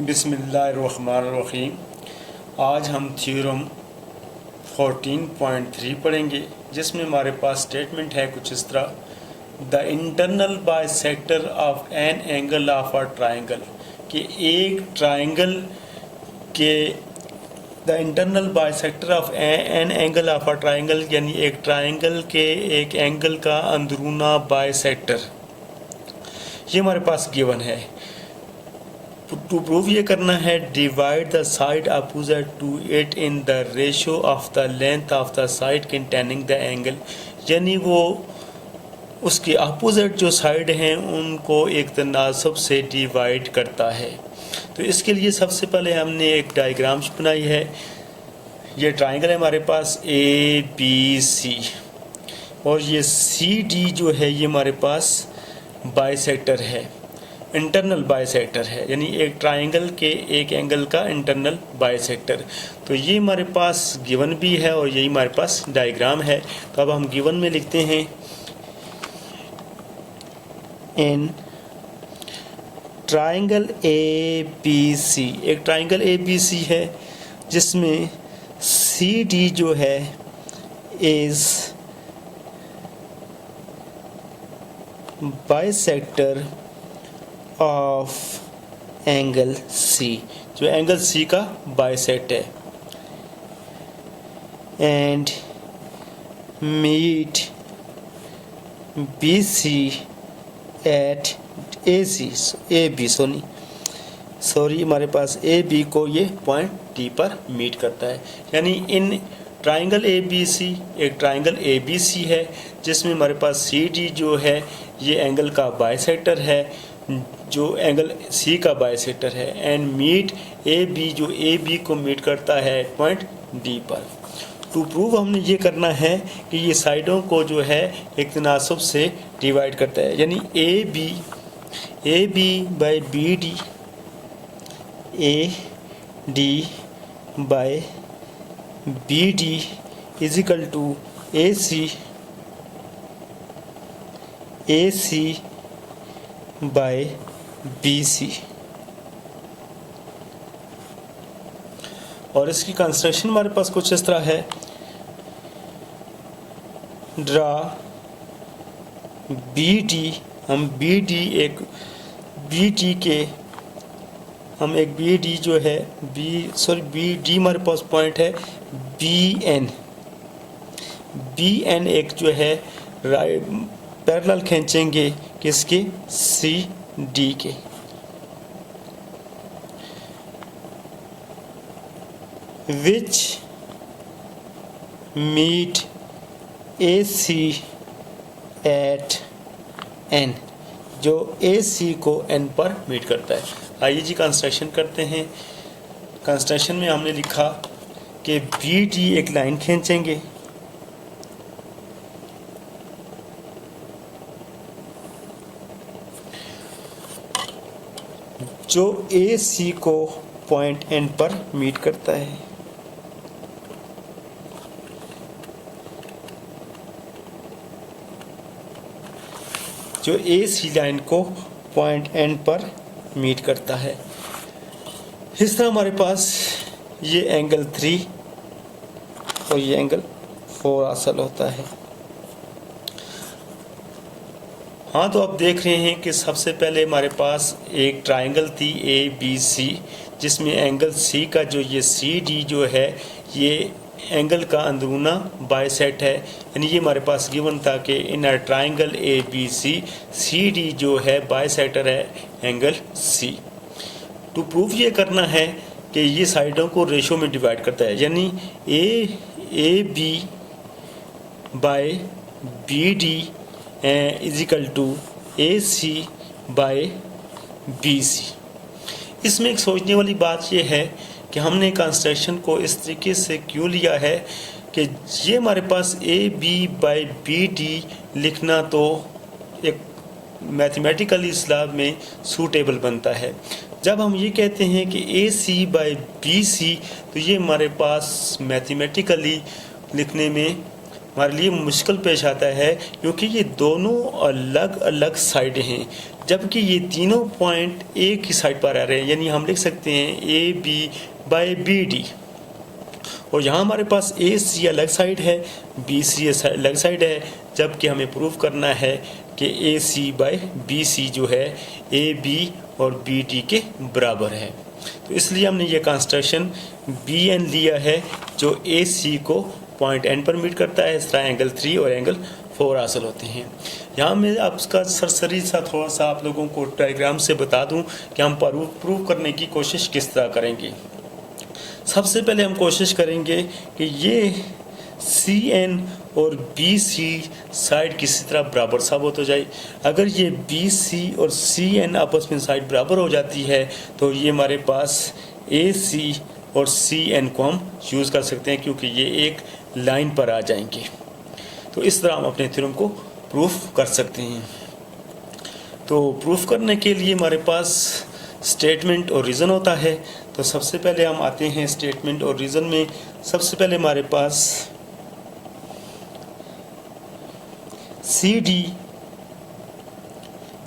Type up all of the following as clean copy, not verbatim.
बिस्मिल्लाहिर्रहमानिर्रहीम। आज हम थ्योरम 14.3 पढ़ेंगे, जिसमें हमारे पास स्टेटमेंट है कुछ इस तरह: the internal bisector of an angle of a triangle, कि एक ट्राइंगल के the internal bisector of an angle of a triangle, यानी एक ट्राइंगल के एक एंगल का अंदरूना बाइसेक्टर, ये हमारे पास गिवन है। टू प्रूव ये करना है, divide the side opposite to it in the ratio of the length of the side containing the angle, यानी वो उसके अपोजिट जो साइड हैं उनको एक तनासब से डिवाइड करता है। तो इसके लिए सबसे पहले हमने एक डायग्राम बनाई है। ये ट्राइंगल है हमारे पास ABC, और ये CD जो है ये हमारे पास बाइसेक्टर है, इंटरनल बाइसेक्टर है, यानी एक ट्राइंगल के एक एंगल का इंटरनल बाइसेक्टर। तो ये हमारे पास गिवन भी है और यही हमारे पास डायग्राम है। तो अब हम गिवन में लिखते हैं इन ट्राइंगल ABC, एक ट्राइंगल ABC है जिसमें CD जो है is bisector of angle C, जो एंगल C का बाइसेक्ट है, and meet BC at AB, हमारे पास AB को ये पॉइंट D पर मीट करता है। यानी इन ट्राइंगल ABC, एक ट्राइंगल ABC है जिसमें हमारे पास CD जो है ये एंगल का बाइसेक्टर है, जो एंगल C का बाइसेक्टर है, एंड मीट AB जो AB को मीट करता है पॉइंट D पर। टू प्रूव हमने ये करना है कि ये साइडों को जो है एक तनासब से डिवाइड करता है, यानी AB by BD, AD by BD is equal to AC by BC। और इसकी कंस्ट्रक्शन हमारे पास कुछ इस तरह है: ड्रा BD, हम BD एक BD जो है BD हमारे पास पॉइंट है BN एक जो है पैरेलल खींचेंगे किसके, CD के। विच मीट AC एट N, जो AC को N पर मीट करता है। आइए जी कंस्ट्रक्शन करते हैं। कंस्ट्रक्शन में हमने लिखा कि BD एक लाइन खींचेंगे, जो AC को पॉइंट N पर मीट करता है। जो AC लाइन को पॉइंट N पर मीट करता है। इस तरह हमारे पास ये एंगल 3 और ये एंगल 4 हासिल होता है। हाँ, तो आप देख रहे हैं कि सबसे पहले हमारे पास एक ट्राइंगल थी ABC, जिसमें एंगल C का जो ये CD जो है ये एंगल का अंदरूना बाइसेक्ट है। यानी ये हमारे पास गिवन था कि इन अ ट्राइंगल ABC CD जो है बाइसेक्टर है एंगल C। टू प्रूफ ये करना है कि ये साइडों को रेशो में डिवाइड करता है, यानी AB by BD is equal to AC by BC। इसमें एक सोचने वाली बात यह है कि हमने कंस्ट्रक्शन को इस तरीके से क्यों लिया है कि ये हमारे पास AB बाय BD लिखना तो एक मैथमेटिकली इस्लाब में सूटेबल बनता है। जब हम ये कहते हैं कि AC बाय BC, तो ये हमारे पास मैथमेटिकली लिखने में हमारे लिए मुश्किल पेश आता है, क्योंकि ये दोनों अलग अलग साइड हैं। जबकि ये तीनों पॉइंट एक ही साइड पर आ रहे हैं, यानी हम लिख सकते हैं A B by B D. और यहाँ हमारे पास ए सी अलग साइड है, बी सी अलग साइड है, जबकि हमें प्रूव करना है कि ए सी बाई बी सी जो है ए बी और बी डी के बराबर है। तो इसलिए हमने ये कंस्ट्रक्शन बी एन लिया है जो ए सी को पॉइंट एन पर मीट करता है। इस तरह एंगल 3 और एंगल 4 हासिल होते हैं। यहाँ मैं आपका सरसरी सा थोड़ा सा आप लोगों को डायग्राम से बता दूँ कि हम प्रूव करने की कोशिश किस तरह करेंगे। सबसे पहले हम कोशिश करेंगे कि ये सी एन और बी सी साइड किसी तरह बराबर साबित हो जाए। अगर ये बी सी और सी एन आपस में साइड बराबर हो जाती है तो ये हमारे पास ए सी और सी एन को हम यूज़ कर सकते हैं, क्योंकि ये एक लाइन पर आ जाएंगे। तो इस तरह हम अपने थ्योरम को प्रूफ कर सकते हैं। तो प्रूफ करने के लिए हमारे पास स्टेटमेंट और रीज़न होता है। तो सबसे पहले हम आते हैं स्टेटमेंट और रीज़न में। सबसे पहले हमारे पास सी डी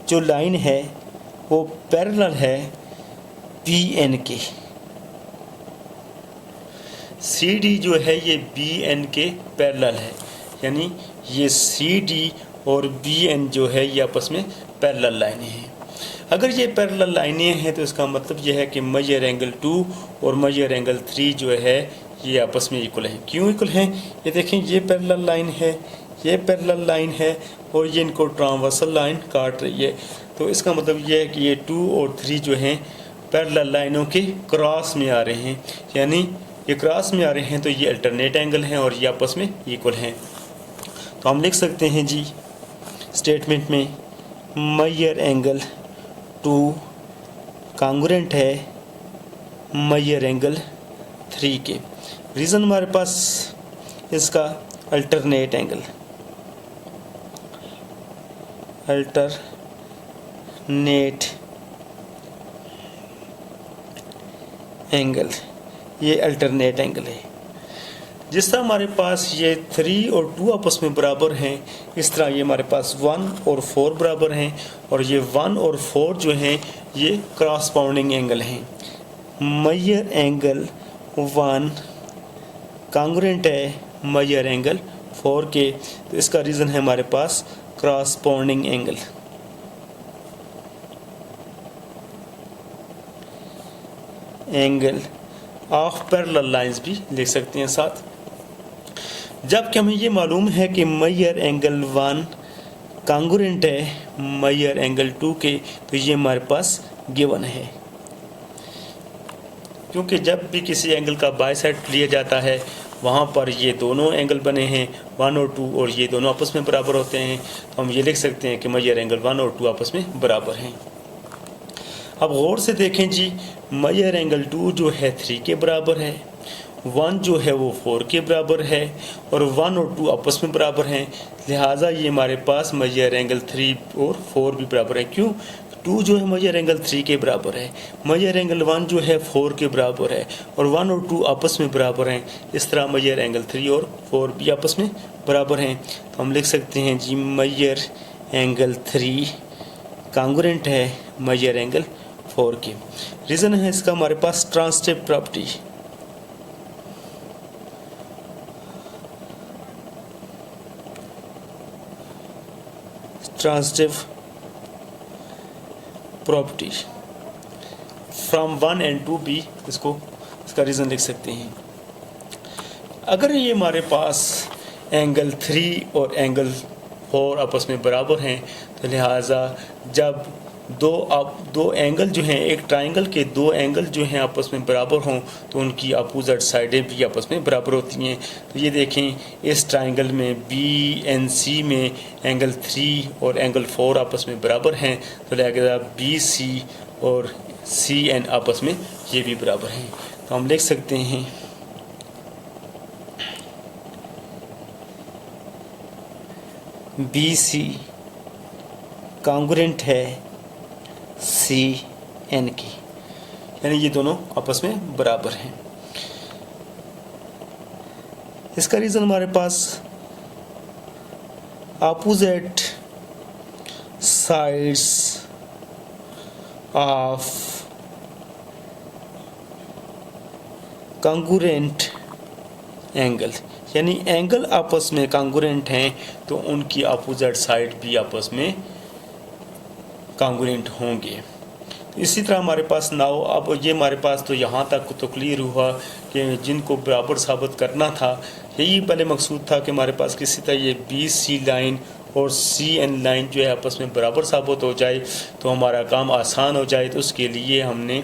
जो लाइन है वो पैरेलल है बी एन के। सी डी जो है ये बी एन के पैरेलल है, यानी ये सी डी और बी एन जो है ये आपस में पैरेलल लाइनें हैं। अगर ये पैरेलल लाइनें हैं तो इसका मतलब ये है कि मेजर एंगल 2 और मेजर एंगल 3 जो है ये आपस में इक्वल हैं। क्यों इक्वल हैं? ये देखें, ये पैरेलल लाइन है, ये पैरेलल लाइन है और ये इनको ट्रांसवर्सल लाइन काट रही है। तो इसका मतलब ये है कि ये 2 और 3 जो हैं पैरेलल लाइनों के क्रॉस में आ रहे हैं, यानी ये क्रॉस में आ रहे हैं तो ये अल्टरनेट एंगल हैं और ये आपस में इक्वल हैं। तो हम लिख सकते हैं जी स्टेटमेंट में मेजर एंगल 2 कांग्रुएंट है मेजर एंगल 3 के। रीज़न हमारे पास इसका अल्टरनेट एंगल ये अल्टरनेट एंगल है। जिस तरह हमारे पास ये 3 और 2 आपस में बराबर हैं, इस तरह ये हमारे पास 1 और 4 बराबर हैं, और ये 1 और 4 जो हैं ये क्रॉसपाउंडिंग एंगल हैं। मेजर एंगल 1 कांग्रुएंट है मेजर एंगल 4 के। तो इसका रीज़न है हमारे पास क्रॉसपाउंडिंग एंगल ऑफ पैरेलल लाइंस भी लिख सकते हैं साथ। जबकि हमें ये मालूम है कि मेजर एंगल 1 कांग्रुएंट है मेजर एंगल 2 के, तो ये हमारे पास गिवन है। क्योंकि जब भी किसी एंगल का बाइसेक्ट लिया जाता है वहाँ पर ये दोनों एंगल बने हैं 1 और 2, और ये दोनों आपस में बराबर होते हैं। तो हम ये लिख सकते हैं कि मेजर एंगल 1 और 2 आपस में बराबर हैं। अब गौर से देखें जी, मेजर एंगल 2 जो है 3 के बराबर है, 1 जो है वो 4 के बराबर है, और 1 और 2 आपस में बराबर हैं। लिहाजा ये हमारे पास मेजर एंगल 3 और 4 भी बराबर है। क्यों? 2 जो है मेजर एंगल 3 के बराबर है, मेजर एंगल 1 जो है 4 के बराबर है, और 1 और 2 आपस में बराबर हैं। इस तरह मेजर एंगल 3 और 4 भी आपस में बराबर हैं। तो हम लिख सकते हैं जी मेजर एंगल 3 कांग्रुएंट है मेजर एंगल 4 के। रीज़न है इसका हमारे पास ट्रांजिटिव प्रॉपर्टी। फ्रॉम 1 and 2 भी इसका रीज़न लिख सकते हैं। अगर ये हमारे पास एंगल 3 और एंगल 4 आपस में बराबर हैं, तो लिहाजा जब दो एंगल जो हैं, एक ट्राइंगल के 2 एंगल जो हैं आपस में बराबर हों तो उनकी अपोजिट साइडें भी आपस में बराबर होती हैं। तो ये देखें, इस ट्राइंगल में BNC में एंगल 3 और एंगल 4 आपस में बराबर हैं, तो लिहाजा BC और CN आपस में ये भी बराबर हैं। तो हम लिख सकते हैं BC कांग्रुएंट है CN की, यानी ये दोनों आपस में बराबर हैं। इसका रीज़न हमारे पास opposite sides of congruent angle, यानी एंगल आपस में कॉन्ग्रुएंट हैं तो उनकी अपोजिट साइड भी आपस में कॉन्ग्रुएंट होंगे। इसी तरह हमारे पास नाउ अब ये हमारे पास तो यहाँ तक तो क्लियर हुआ कि जिनको बराबर साबित करना था, यही पहले मकसूद था कि हमारे पास किसी तरह ये BC लाइन और CN लाइन जो है आपस में बराबर साबित हो जाए तो हमारा काम आसान हो जाए। तो उसके लिए हमने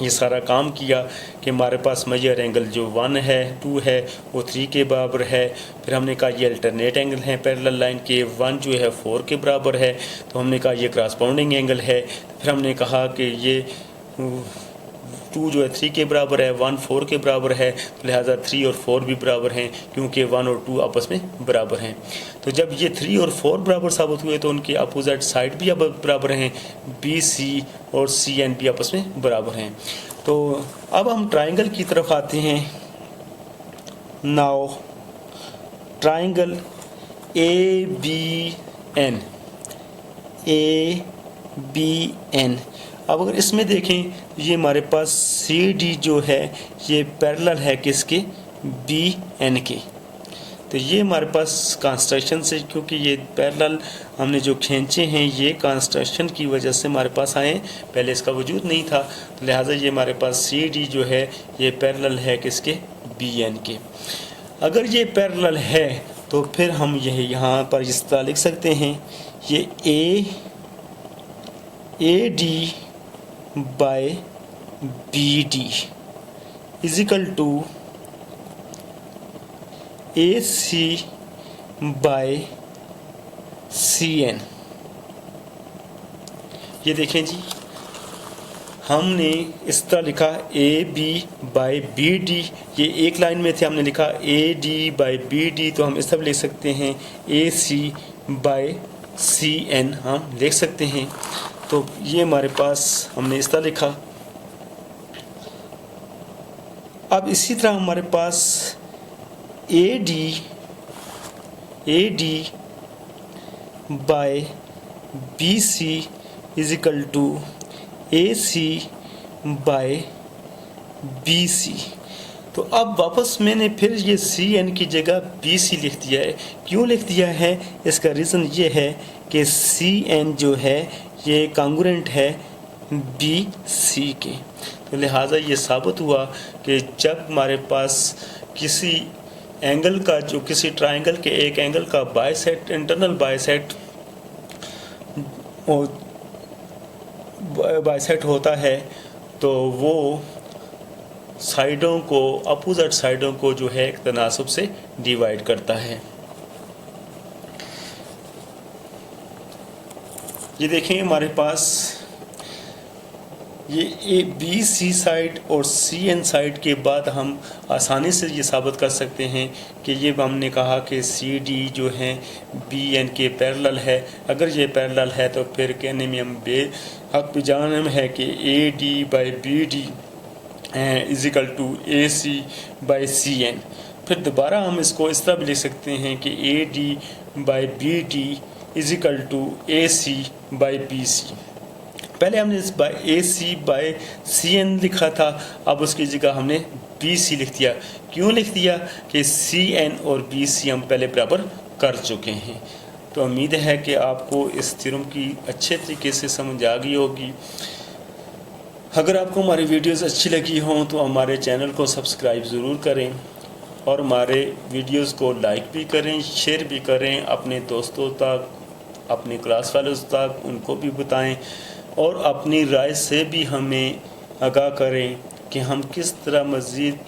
ये सारा काम किया कि हमारे पास मेजर एंगल जो 1 है 2 है वो 3 के बराबर है। फिर हमने कहा ये अल्टरनेट एंगल है पैरेलल लाइन के, 1 जो है 4 के बराबर है, तो हमने कहा ये क्रॉसपाउंडिंग एंगल है। फिर हमने कहा कि ये 2 जो है 3 के बराबर है, 1 4 के बराबर है, तो लिहाजा 3 और 4 भी बराबर हैं क्योंकि 1 और 2 आपस में बराबर हैं। तो जब ये 3 और 4 बराबर साबित हुए तो उनके अपोजिट साइड भी अब बराबर हैं, BC और CN भी आपस में बराबर हैं। तो अब हम ट्राइंगल की तरफ आते हैं। नाउ ट्राइंगल ABN, अब अगर इसमें देखें ये हमारे पास CD जो है ये पैरेलल है किसके, BN के। तो ये हमारे पास कंस्ट्रक्शन से, क्योंकि ये पैरेलल हमने जो खींचे हैं ये कंस्ट्रक्शन की वजह से हमारे पास आए, पहले इसका वजूद नहीं था, तो लिहाजा ये हमारे पास CD जो है ये पैरेलल है किसके, BN के। अगर ये पैरेलल है तो फिर हम यह यहाँ पर इस तरह लिख सकते हैं, ये AD by BD is equal to AC by CN। ये देखें जी, हमने इस तरह लिखा AB बाय BD, ये एक लाइन में थे, हमने लिखा AD बाय BD, तो हम इस तरह लिख सकते हैं AC बाय CN हम लिख सकते हैं। तो ये हमारे पास हमने इस तरह लिखा। अब इसी तरह हमारे पास AD by BC is equal to AC by BC। तो अब वापस मैंने फिर ये CN की जगह BC लिख दिया है। क्यों लिख दिया है, इसका रीज़न ये है कि CN जो है ये कॉन्ग्रुएंट है BC के। तो लिहाजा ये साबित हुआ कि जब हमारे पास किसी एंगल का, जो किसी ट्राइंगल के एक एंगल का बाइसेक्ट, इंटरनल बाइसेक्ट होता है तो वो साइडों को, अपोजिट साइडों को जो है एक तनासब से डिवाइड करता है। ये देखें हमारे पास ये BC साइड और CN साइड के बाद हम आसानी से ये साबित कर सकते हैं कि ये हमने कहा कि CD जो है BN के पैरेलल है। अगर ये पैरेलल है तो फिर कहने में हम बेहक बेजान है कि AD by BD is equal to AC by CN। फिर दोबारा हम इसको इस तरह भी लिख सकते हैं कि AD by BD is equal to AC by BC। पहले हमने इस AC बाय CN लिखा था, अब उसकी जगह हमने BC लिख दिया। क्यों लिख दिया कि CN और BC हम पहले बराबर कर चुके हैं। तो उम्मीद है कि आपको इस थ्योरम की अच्छे तरीके से समझ आ गई होगी। अगर आपको हमारी वीडियोस अच्छी लगी हों तो हमारे चैनल को सब्सक्राइब ज़रूर करें और हमारे वीडियोस को लाइक भी करें, शेयर भी करें अपने दोस्तों तक, अपने क्लास फेलोज़ तक, उनको भी बताएं और अपनी राय से भी हमें आगाह करें कि हम किस तरह मज़ीद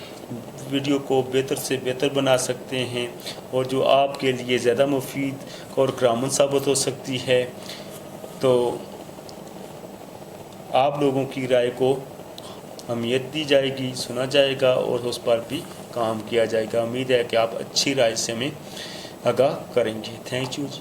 वीडियो को बेहतर से बेहतर बना सकते हैं और जो आपके लिए ज़्यादा मुफीद और कारगर साबित हो सकती है। तो आप लोगों की राय को अहमियत दी जाएगी, सुना जाएगा और उस पर भी काम किया जाएगा। उम्मीद है कि आप अच्छी राय से हमें आगाह करेंगे। Thank you ji.